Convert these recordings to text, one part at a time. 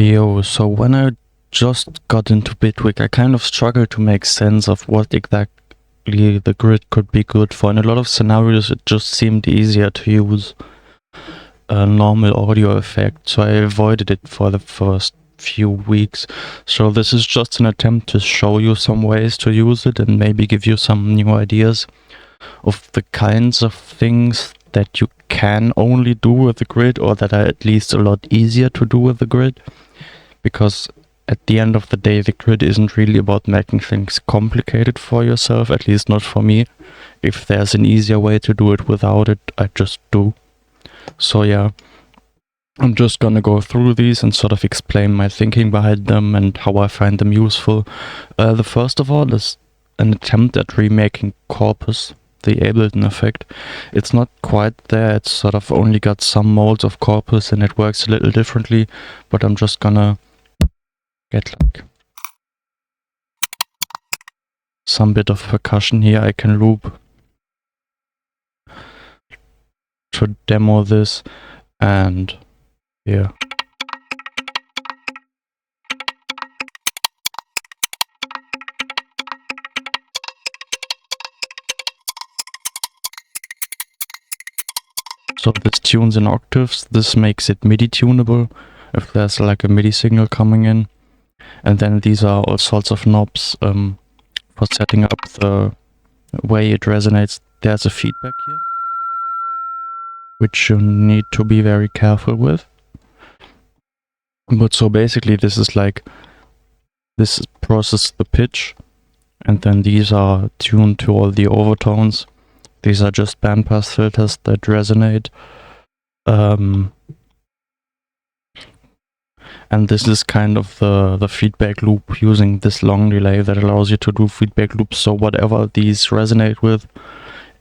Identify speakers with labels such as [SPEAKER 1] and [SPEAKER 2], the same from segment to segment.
[SPEAKER 1] Yo, so when I just got into Bitwig, I kind of struggled to make sense of what exactly the grid could be good for. In a lot of scenarios, it just seemed easier to use a normal audio effect, so I avoided it for the first few weeks. So this is just an attempt to show you some ways to use it and maybe give you some new ideas of the kinds of things that you can only do with the grid, or that are at least a lot easier to do with the grid. Because at the end of the day, the grid isn't really about making things complicated for yourself, at least not for me. If there's an easier way to do it without it, I just do. So yeah, I'm just gonna go through these and sort of explain my thinking behind them and how I find them useful. The first of all is an attempt at remaking Corpus, the Ableton effect. It's not quite there, it's sort of only got some molds of Corpus and it works a little differently, but I'm just gonna get like some bit of percussion here I can loop to demo this, and yeah. So this tunes in octaves, this makes it MIDI tunable if there's like a MIDI signal coming in. And then these are all sorts of knobs for setting up the way it resonates. There's a feedback here, which you need to be very careful with. But so basically this is like, this processes the pitch, and then these are tuned to all the overtones. These are just bandpass filters that resonate. And this is kind of the feedback loop using this long delay that allows you to do feedback loops. So whatever these resonate with,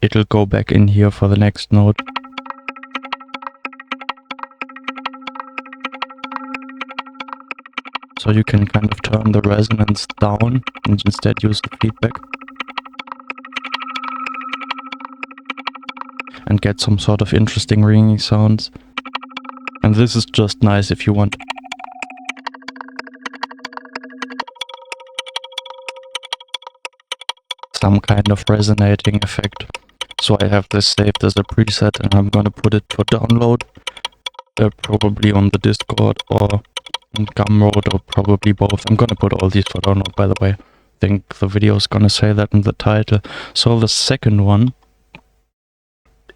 [SPEAKER 1] it'll go back in here for the next note. So you can kind of turn the resonance down and instead use the feedback. And get some sort of interesting ringing sounds. And this is just nice if you want some kind of resonating effect. So I have this saved as a preset and I'm gonna put it for download, probably on the Discord or on Gumroad, or probably both. I'm gonna put all these for download, by the way. I think the video is gonna say that in the title. So the second one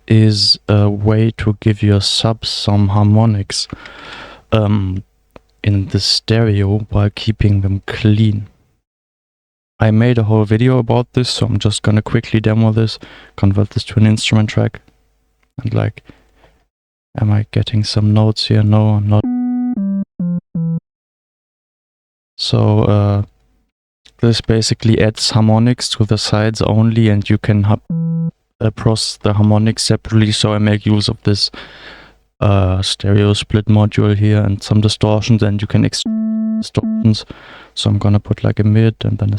[SPEAKER 1] is a way to give your subs some harmonics in the stereo while keeping them clean. I made a whole video about this, so I'm just gonna quickly demo this, convert this to an instrument track, and like, am I getting some notes here? No, I'm not. So this basically adds harmonics to the sides only, and you can process the harmonics separately. So I make use of this stereo split module here and some distortions, and you can extract distortions. So I'm gonna put like a mid and then a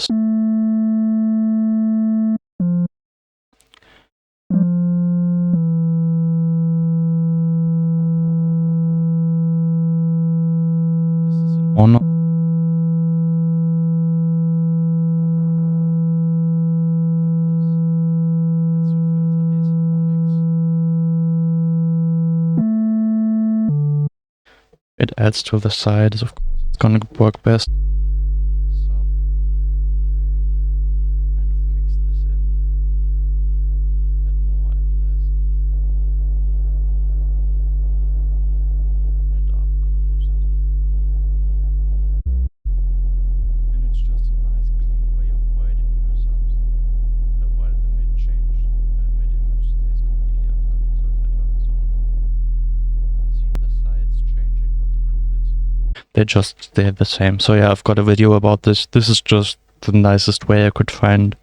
[SPEAKER 1] mono. It adds to the sides, of course, it's gonna work best. They just stay the same. So yeah, I've got a video about this. This is just the nicest way I could find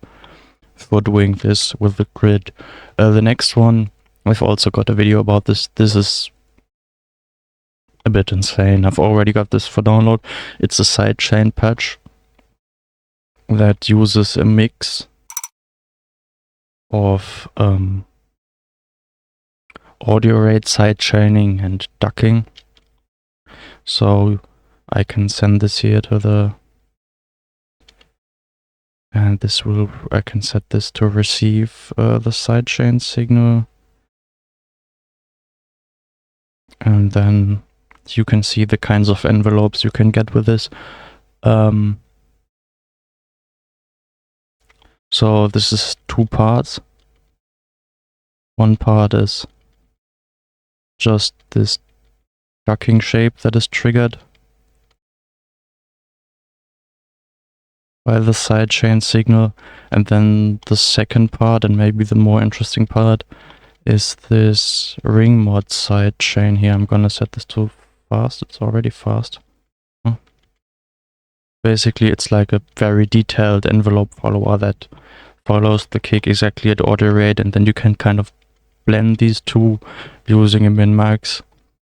[SPEAKER 1] for doing this with the grid. The next one, I've also got a video about this. This is a bit insane. I've already got this for download. It's a sidechain patch that uses a mix of audio rate, sidechaining, and ducking. So I can send this here to the, and this will, I can set this to receive the sidechain signal. And then you can see the kinds of envelopes you can get with this. So this is two parts. One part is just this ducking shape that is triggered by the sidechain signal. And then the second part, and maybe the more interesting part, is this ring mod sidechain here. I'm gonna set this to fast. It's already fast. Oh. Basically, it's like a very detailed envelope follower that follows the kick exactly at audio rate, and then you can kind of blend these two using a min-max.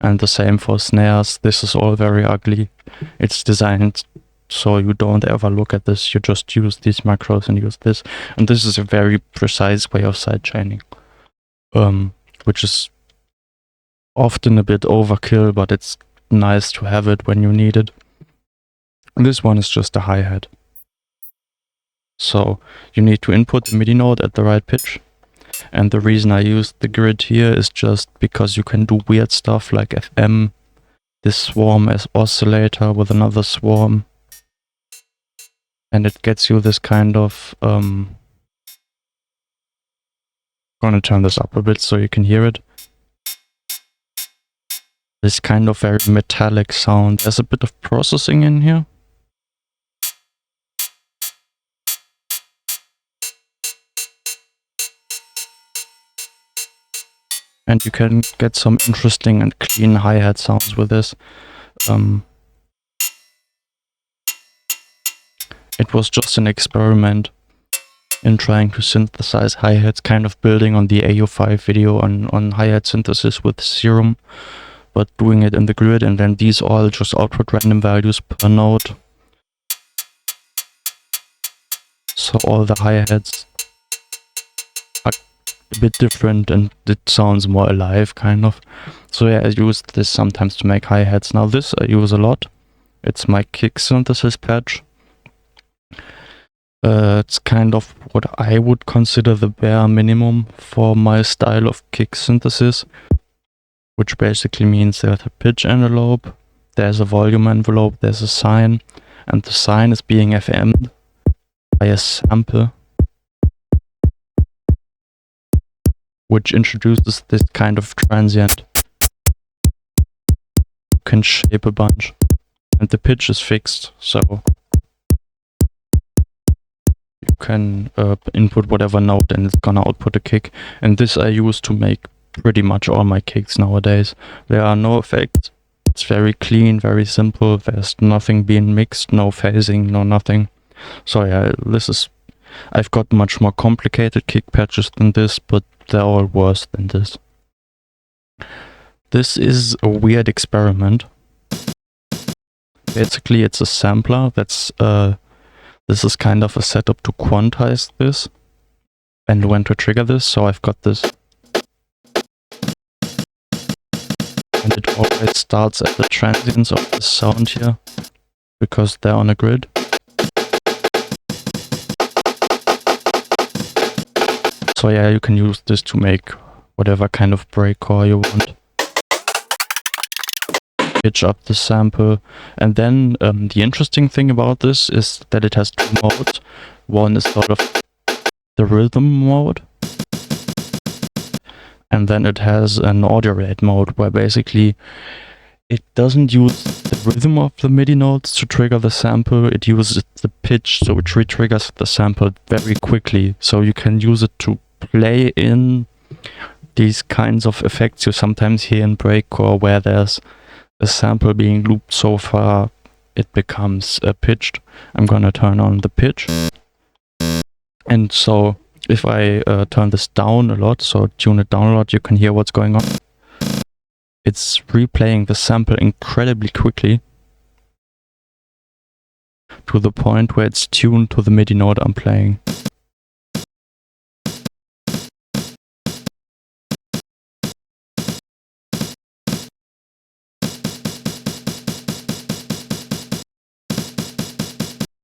[SPEAKER 1] And the same for snares. This is all very ugly. It's designed so you don't ever look at this. You just use these macros and use this. And this is a very precise way of sidechaining, which is often a bit overkill, but it's nice to have it when you need it. This one is just a hi-hat. So you need to input the MIDI note at the right pitch. And the reason I used the grid here is just because you can do weird stuff like FM, this swarm as oscillator with another swarm. And it gets you this kind of, I'm gonna turn this up a bit so you can hear it. This kind of very metallic sound. There's a bit of processing in here. And you can get some interesting and clean hi-hat sounds with this. It was just an experiment in trying to synthesize hi-hats, kind of building on the AU5 video on hi-hat synthesis with Serum, but doing it in the grid, and then these all just output random values per note. So all the hi-hats are a bit different and it sounds more alive, kind of. So yeah, I use this sometimes to make hi-hats. Now this I use a lot. It's my kick synthesis patch. It's kind of what I would consider the bare minimum for my style of kick synthesis, which basically means there's a pitch envelope, there's a volume envelope, there's a sine, and the sine is being FM'd by a sample, which introduces this kind of transient. You can shape a bunch, and the pitch is fixed, so you can input whatever note and it's gonna output a kick. And this I use to make pretty much all my kicks nowadays. There are no effects. It's very clean, very simple. There's nothing being mixed, no phasing, no nothing. So yeah, this is... I've got much more complicated kick patches than this, but they're all worse than this. This is a weird experiment. Basically, it's a sampler that's... this is kind of a setup to quantize this and when to trigger this. So I've got this. And it always starts at the transients of the sound here, because they're on a grid. So yeah, you can use this to make whatever kind of breakcore you want. Pitch up the sample. And then the interesting thing about this is that it has two modes. One is sort of the rhythm mode. And then it has an audio rate mode where basically it doesn't use the rhythm of the MIDI notes to trigger the sample. It uses the pitch, so it re-triggers the sample very quickly. So you can use it to play in these kinds of effects you sometimes hear in breakcore, where there's a sample being looped so far it becomes pitched. I'm gonna turn on the pitch. And so if I turn this down a lot, so tune it down a lot, you can hear what's going on. It's replaying the sample incredibly quickly to the point where it's tuned to the MIDI note I'm playing.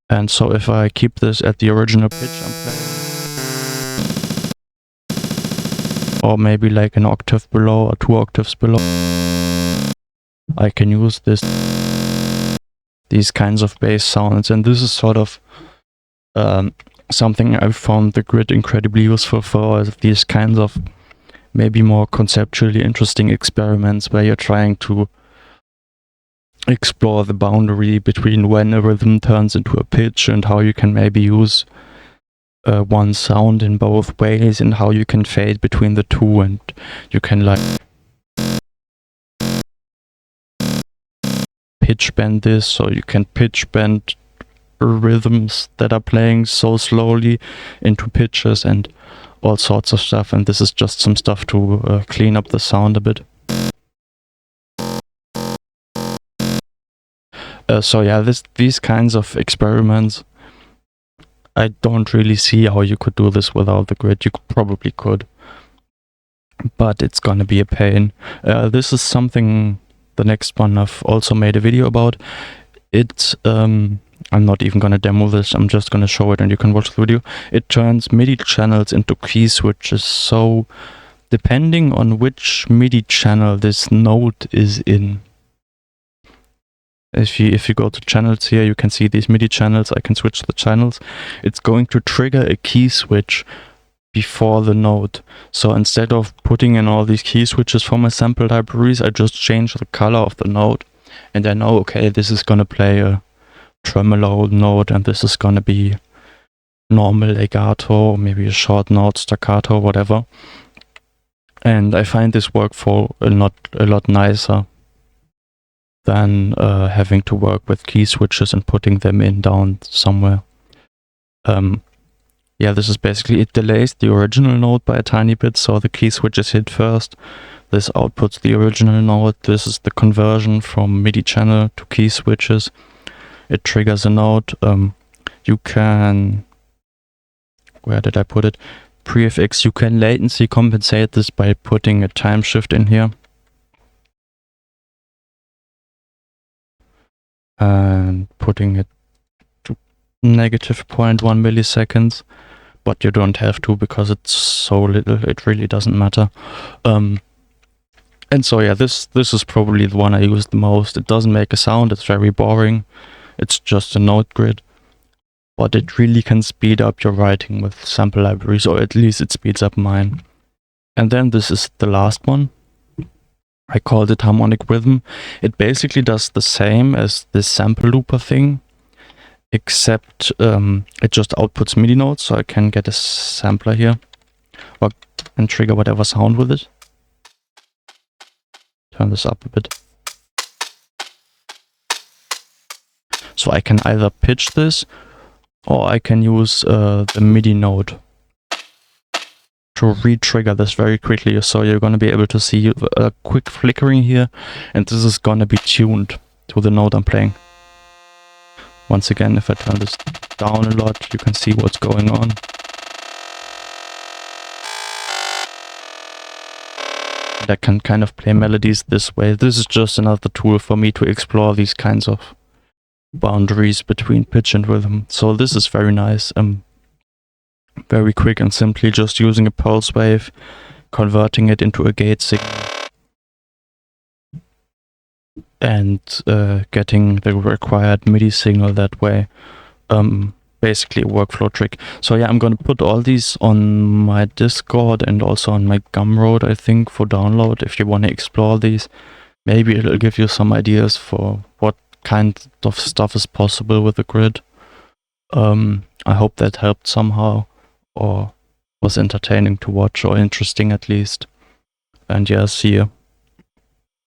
[SPEAKER 1] And so if I keep this at the original pitch I'm playing, or maybe like an octave below or 2 octaves below, I can use these kinds of bass sounds. And this is sort of something I've found the grid incredibly useful for, these kinds of maybe more conceptually interesting experiments where you're trying to explore the boundary between when a rhythm turns into a pitch and how you can maybe use one sound in both ways and how you can fade between the two, and you can like pitch bend this, so you can pitch bend rhythms that are playing so slowly into pitches and all sorts of stuff. And this is just some stuff to clean up the sound a bit. So yeah, these kinds of experiments, I don't really see how you could do this without the grid. You probably could, but it's gonna be a pain. This is something, the next one I've also made a video about. It's I'm not even gonna demo this, I'm just gonna show it and you can watch the video. It turns MIDI channels into key switches, so depending on which MIDI channel this note is in, if you go to channels here, you can see these MIDI channels. I can switch the channels. It's going to trigger a key switch before the note. So instead of putting in all these key switches for my sample libraries, I just change the color of the note, and I know, okay, this is gonna play a tremolo note, and this is gonna be normal legato, maybe a short note, staccato, whatever. And I find this workflow a lot nicer than having to work with key switches and putting them in down somewhere. Yeah, this is basically, it delays the original note by a tiny bit, so the key switch is hit first. This outputs the original note. This is the conversion from MIDI channel to key switches. It triggers a note. You can, where did I put it? Prefix, you can latency compensate this by putting a time shift in here. And putting it to -0.1 milliseconds, but you don't have to because it's so little, it really doesn't matter. And so yeah, this is probably the one I use the most. It doesn't make a sound, it's very boring, it's just a note grid, but it really can speed up your writing with sample libraries, or at least it speeds up mine. And then this is the last one. I called it Harmonic Rhythm. It basically does the same as this sample looper thing, except it just outputs MIDI notes, so I can get a sampler here and trigger whatever sound with it. Turn this up a bit. So I can either pitch this, or I can use the MIDI note to re-trigger this very quickly. So you're going to be able to see a quick flickering here, and this is going to be tuned to the note I'm playing. Once again, if I turn this down a lot, you can see what's going on. And I can kind of play melodies this way. This is just another tool for me to explore these kinds of boundaries between pitch and rhythm. So this is very nice. Very quick and simply, just using a pulse wave, converting it into a gate signal, and getting the required MIDI signal that way. Basically a workflow trick. So yeah, I'm gonna put all these on my Discord and also on my Gumroad, I think, for download if you want to explore these. Maybe it'll give you some ideas for what kind of stuff is possible with the grid. I hope that helped somehow, or was entertaining to watch, or interesting at least. And yeah, see you.